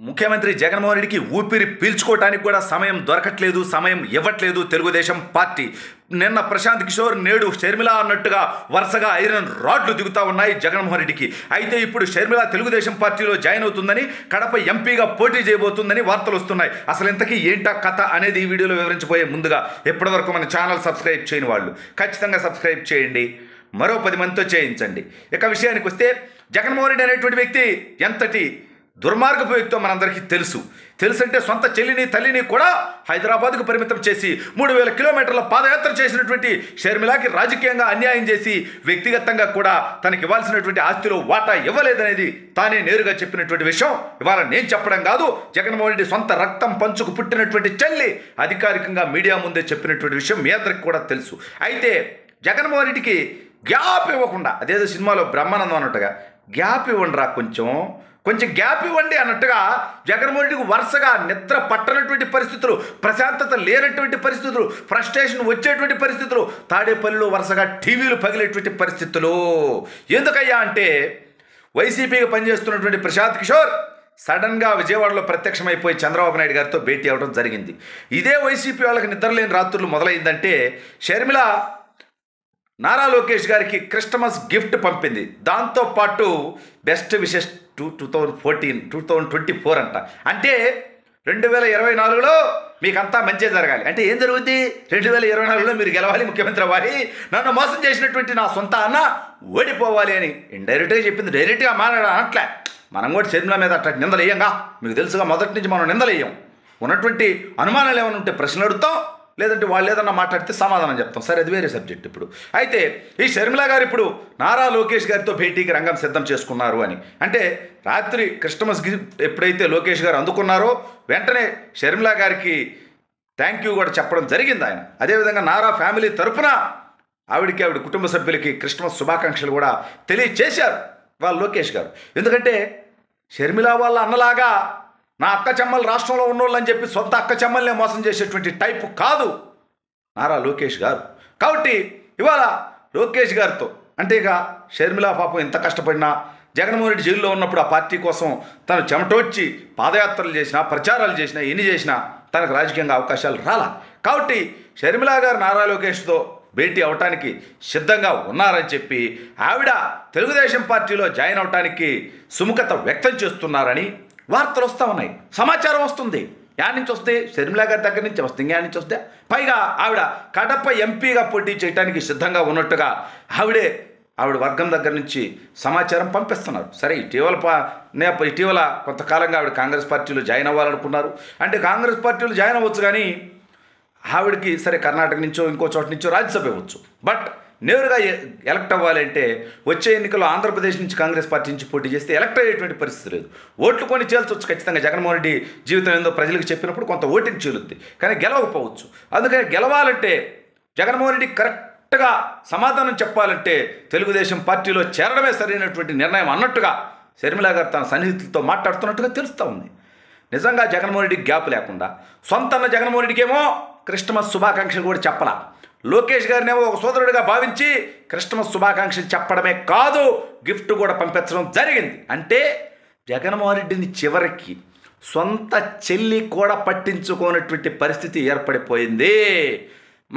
ముఖ్యమంత్రి జగన్మోహన్ రెడ్డికి ఊపిరి పీల్చుకోవటానికి కూడా సమయం దొరకట్లేదు, సమయం ఇవ్వట్లేదు తెలుగుదేశం పార్టీ. నిన్న ప్రశాంత్ కిషోర్, నేడు షర్మిల అన్నట్టుగా వరుసగా ఐరన్ రాడ్లు దిగుతూ ఉన్నాయి జగన్మోహన్ రెడ్డికి. అయితే ఇప్పుడు షర్మిల తెలుగుదేశం పార్టీలో జాయిన్ అవుతుందని, కడప ఎంపీగా పోటీ చేయబోతుందని వార్తలు వస్తున్నాయి. అసలు ఇంతకీ ఏంటా కథ అనేది ఈ వీడియోలో వివరించబోయే ముందుగా ఇప్పటివరకు మన ఛానల్ సబ్స్క్రైబ్ చేయని వాళ్ళు ఖచ్చితంగా సబ్స్క్రైబ్ చేయండి, మరో 10 మందితో చేయించండి. ఇక విషయానికి వస్తే, జగన్మోహన్ రెడ్డి అనేటువంటి వ్యక్తి ఎంతటి దుర్మార్గపు వ్యక్తో మనందరికీ తెలుసంటే సొంత చెల్లిని తల్లిని కూడా హైదరాబాద్కు పరిమితం చేసి 3000 కిలోమీటర్ల పాదయాత్ర చేసినటువంటి షర్మిలాకి రాజకీయంగా అన్యాయం చేసి, వ్యక్తిగతంగా కూడా తనకి ఇవ్వాల్సినటువంటి ఆస్తిలో వాటా ఇవ్వలేదనేది తానే నేరుగా చెప్పినటువంటి విషయం ఇవాళ నేను చెప్పడం కాదు, జగన్మోహన్ రెడ్డి సొంత రక్తం పంచుకు పుట్టినటువంటి చెల్లి అధికారికంగా మీడియా ముందే చెప్పినటువంటి విషయం మీ అందరికి కూడా తెలుసు. అయితే జగన్మోహన్ రెడ్డికి గ్యాప్ ఇవ్వకుండా, అదేదో సినిమాలో బ్రహ్మానందం అన్నట్టుగా గ్యాప్ ఇవ్వండిరా, కొంచెం గ్యాప్ ఇవ్వండి అన్నట్టుగా జగన్మోహన్ రెడ్డికి వరుసగా నిద్ర పట్టనటువంటి పరిస్థితులు, ప్రశాంతత లేనటువంటి పరిస్థితులు, ఫ్రస్ట్రేషన్ వచ్చేటువంటి పరిస్థితులు, తాడేపల్లిలో వరుసగా టీవీలు పగిలేటువంటి పరిస్థితులు. ఎందుకయ్యా అంటే, వైసీపీకి పనిచేస్తున్నటువంటి ప్రశాంత్ కిషోర్ సడన్గా విజయవాడలో ప్రత్యక్షమైపోయి చంద్రబాబు నాయుడు గారితో భేటీ అవ్వడం జరిగింది. ఇదే వైసీపీ వాళ్ళకి నిద్రలేని రాత్రులు మొదలైందంటే, షర్మిల నారా లోకేష్ గారికి క్రిస్టమస్ గిఫ్ట్ పంపింది. దాంతోపాటు బెస్ట్ విషెస్ 2024 అంట. అంటే 2024లో మీకంతా మంచి జరగాలి. అంటే ఏం జరుగుద్ది? 2024లో మీరు గెలవాలి, ముఖ్యమంత్రి అవ్వాలి, నన్ను మోసం చేసినటువంటి నా సొంత అన్న ఓడిపోవాలి అని ఇండైరెక్ట్గా చెప్పింది. డైరెక్ట్గా అనట్లే. మనం కూడా షర్మిల మీద అట్లా నిందలు వేయంగా, మీకు తెలుసుగా, మొదటి నుంచి మనం నిందలు వేయం. ఉన్నటువంటి అనుమానాలు ఏమైనా ఉంటే ప్రశ్నలు అడుగుతాం, లేదంటే వాళ్ళు ఏదన్నా మాట్లాడితే సమాధానం చెప్తాం. సరే, అది వేరే సబ్జెక్ట్. ఇప్పుడు అయితే ఈ షర్మిల గారు ఇప్పుడు నారా లోకేష్ గారితో భేటీకి రంగం సిద్ధం చేసుకున్నారు అని అంటే, రాత్రి క్రిస్టమస్ గిఫ్ట్ ఎప్పుడైతే లోకేష్ గారు అందుకున్నారో వెంటనే షర్మిల గారికి థ్యాంక్ యూ కూడా చెప్పడం జరిగింది ఆయన. అదేవిధంగా నారా ఫ్యామిలీ తరఫున ఆవిడ కుటుంబ సభ్యులకి క్రిస్టమస్ శుభాకాంక్షలు కూడా తెలియచేశారు వాళ్ళు లోకేష్ గారు. ఎందుకంటే షర్మిల వాళ్ళ అన్నలాగా నా అక్క చెమ్మలు రాష్ట్రంలో ఉన్నోళ్ళు అని చెప్పి సొంత అక్క చెమ్మల్నే మోసం చేసేటువంటి టైపు కాదు నారా లోకేష్ గారు. కాబట్టి ఇవాళ లోకేష్ గారితో, అంటే ఇక షర్మిల పాపం ఎంత కష్టపడినా, జగన్మోహన్ రెడ్డి జైల్లో ఉన్నప్పుడు ఆ పార్టీ కోసం తను చెమటోడ్చి పాదయాత్రలు చేసినా, ప్రచారాలు చేసినా, ఎన్ని చేసినా తనకు రాజకీయంగా అవకాశాలు రాలా. కాబట్టి షర్మిల గారు నారా లోకేష్తో భేటీ అవటానికి సిద్ధంగా ఉన్నారని చెప్పి ఆవిడ తెలుగుదేశం పార్టీలో జాయిన్ అవటానికి సుముఖత వ్యక్తం చేస్తున్నారని వార్తలు వస్తూ ఉన్నాయి, సమాచారం వస్తుంది. యాడ్ నుంచి వస్తే షర్మిల గారి దగ్గర నుంచి వస్తుంది, యాడ్ నుంచి వస్తే పైగా ఆవిడ కడప ఎంపీగా పోటీ చేయడానికి సిద్ధంగా ఉన్నట్టుగా ఆవిడ వర్గం దగ్గర నుంచి సమాచారం పంపిస్తున్నారు. సరే, ఇటీవల కొంతకాలంగా ఆవిడ కాంగ్రెస్ పార్టీలో జాయిన్ అవ్వాలనుకున్నారు. అంటే కాంగ్రెస్ పార్టీలో జాయిన్ అవ్వచ్చు, కానీ ఆవిడకి సరే కర్ణాటక నుంచో ఇంకో చోట నుంచో రాజ్యసభ ఇవ్వచ్చు. బట్ నేరుగా ఎలక్ట్ అవ్వాలంటే వచ్చే ఎన్నికల్లో ఆంధ్రప్రదేశ్ నుంచి కాంగ్రెస్ పార్టీ నుంచి పోటీ చేస్తే ఎలక్ట్ అయ్యేటువంటి పరిస్థితి లేదు. ఓట్లు కొని చేల్చవచ్చు ఖచ్చితంగా. జగన్మోహన్ రెడ్డి జీవితం ఏందో ప్రజలకు చెప్పినప్పుడు కొంత ఓటింగ్ చీలుద్ది, కానీ గెలవకపోవచ్చు. అందుకని గెలవాలంటే జగన్మోహన్ రెడ్డి కరెక్ట్గా సమాధానం చెప్పాలంటే తెలుగుదేశం పార్టీలో చేరడమే సరైనటువంటి నిర్ణయం అన్నట్టుగా షర్మిల గారు తన సన్నిహితులతో మాట్లాడుతున్నట్టుగా తెలుస్తూ ఉంది. నిజంగా జగన్మోహన్ రెడ్డికి గ్యాప్ లేకుండా సొంత జగన్మోహన్ రెడ్డికి ఏమో క్రిస్టమస్ శుభాకాంక్షలు కూడా చెప్పలా, లోకేష్ గారినేమో ఒక సోదరుడిగా భావించి క్రిస్టమస్ శుభాకాంక్షలు చెప్పడమే కాదు, గిఫ్ట్ కూడా పంపించడం జరిగింది. అంటే జగన్మోహన్ రెడ్డిని చివరికి సొంత చెల్లి కూడా పట్టించుకోనటువంటి పరిస్థితి ఏర్పడిపోయింది.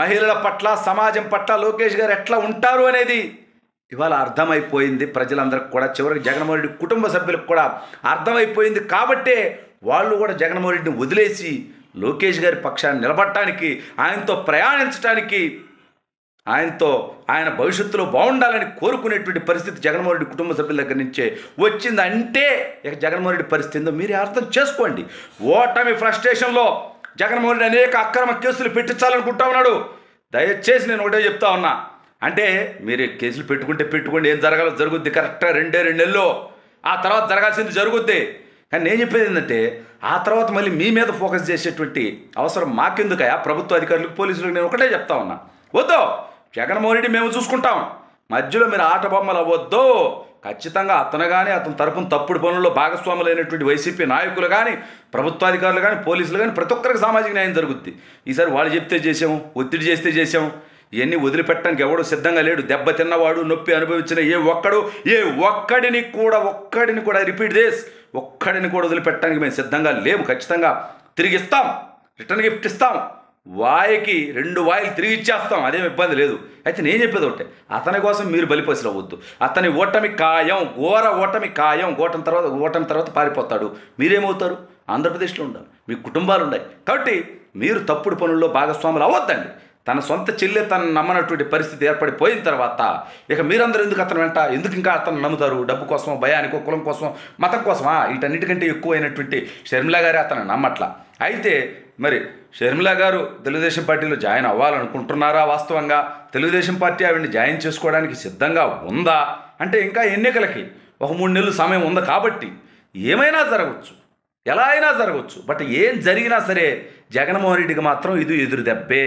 మహిళల పట్ల, సమాజం పట్ల లోకేష్ గారు ఎట్లా ఉంటారు అనేది ఇవాళ అర్థమైపోయింది ప్రజలందరికీ కూడా. చివరికి జగన్మోహన్ రెడ్డి కుటుంబ సభ్యులకు కూడా అర్థమైపోయింది. కాబట్టే వాళ్ళు కూడా జగన్మోహన్ రెడ్డిని వదిలేసి లోకేష్ గారి పక్షాన్ని నిలబడటానికి, ఆయనతో ప్రయాణించడానికి, ఆయన భవిష్యత్తులో బాగుండాలని కోరుకునేటువంటి పరిస్థితి జగన్మోహన్ రెడ్డి కుటుంబ సభ్యుల దగ్గర నుంచే వచ్చిందంటే ఇక జగన్మోహన్ రెడ్డి పరిస్థితి ఏందో మీరే అర్థం చేసుకోండి. ఓటమి ఫ్రస్ట్రేషన్లో జగన్మోహన్ రెడ్డి అనేక అక్రమ కేసులు పెట్టించాలనుకుంటా ఉన్నాడు. దయచేసి నేను ఒకటే చెప్తా ఉన్నా, అంటే మీరు కేసులు పెట్టుకోండి, ఏం జరగాలో జరుగుద్ది. కరెక్ట్గా 2 నెలల్లో ఆ తర్వాత జరగాల్సింది జరుగుద్ది. కానీ నేను చెప్పేది ఏంటంటే, ఆ తర్వాత మళ్ళీ మీ మీద ఫోకస్ చేసేటువంటి అవసరం మాకెందుకయా? ప్రభుత్వ అధికారులకు, పోలీసులకు నేను ఒకటే చెప్తా ఉన్నా, వద్దు, జగన్మోహన్ రెడ్డి మేము చూసుకుంటాం, మధ్యలో మీరు ఆట బొమ్మలు అవ్వద్దు. ఖచ్చితంగా అతను కానీ, అతని తరపున తప్పుడు పనుల్లో భాగస్వాములైనటువంటి వైసీపీ నాయకులు కానీ, ప్రభుత్వాధికారులు కానీ, పోలీసులు కానీ, ప్రతి ఒక్కరికి సామాజిక న్యాయం జరుగుద్ది. ఈసారి వాళ్ళు చెప్తే చేసాము, ఒత్తిడి చేస్తే చేసాము, ఇవన్నీ వదిలిపెట్టడానికి ఎవడు సిద్ధంగా లేడు. దెబ్బ తిన్నవాడు, నొప్పి అనుభవించిన ఒక్కడిని కూడా రిపీట్ చేసి ఒక్కడిని కూడా వదిలిపెట్టడానికి మేము సిద్ధంగా లేము. ఖచ్చితంగా తిరిగిస్తాం, రిటర్న్ గిఫ్ట్ ఇస్తాం, వాయికి 2 వాయిలు తిరిగి ఇచ్చేస్తాం, అదేం ఇబ్బంది లేదు. అయితే నేను చెప్పేది ఒకటే, అతని కోసం మీరు బలిపశులు అవ్వద్దు. అతని ఓటమి ఖాయం, ఘోర ఓటమి ఖాయం. ఓటమి తర్వాత పారిపోతాడు. మీరేమవుతారు? ఆంధ్రప్రదేశ్లో ఉండాలి, మీ కుటుంబాలు ఉన్నాయి. కాబట్టి మీరు తప్పుడు పనుల్లో భాగస్వాములు అవ్వద్దండి. తన సొంత చెల్లె తను నమ్మనటువంటి పరిస్థితి ఏర్పడిపోయిన తర్వాత ఇక మీరందరూ ఎందుకు అతను వెంట, ఎందుకు ఇంకా అతను నమ్ముతారు? డబ్బు కోసం, భయానికో, కులం కోసం, మతం కోసమా? వీటన్నిటికంటే ఎక్కువైనటువంటి షర్మిల గారే అతను నమ్మట్ల. అయితే మరి షర్మిల గారు తెలుగుదేశం పార్టీలో జాయిన్ అవ్వాలనుకుంటున్నారా? వాస్తవంగా తెలుగుదేశం పార్టీ ఆవిడని జాయిన్ చేసుకోవడానికి సిద్ధంగా ఉందా అంటే ఇంకా ఎన్నికలకి ఒక 3 నెలలు సమయం ఉంది. కాబట్టి ఏమైనా జరగవచ్చు, ఎలా అయినా జరగవచ్చు. బట్ ఏం జరిగినా సరే జగన్మోహన్ రెడ్డికి మాత్రం ఇది ఎదురు దెబ్బే.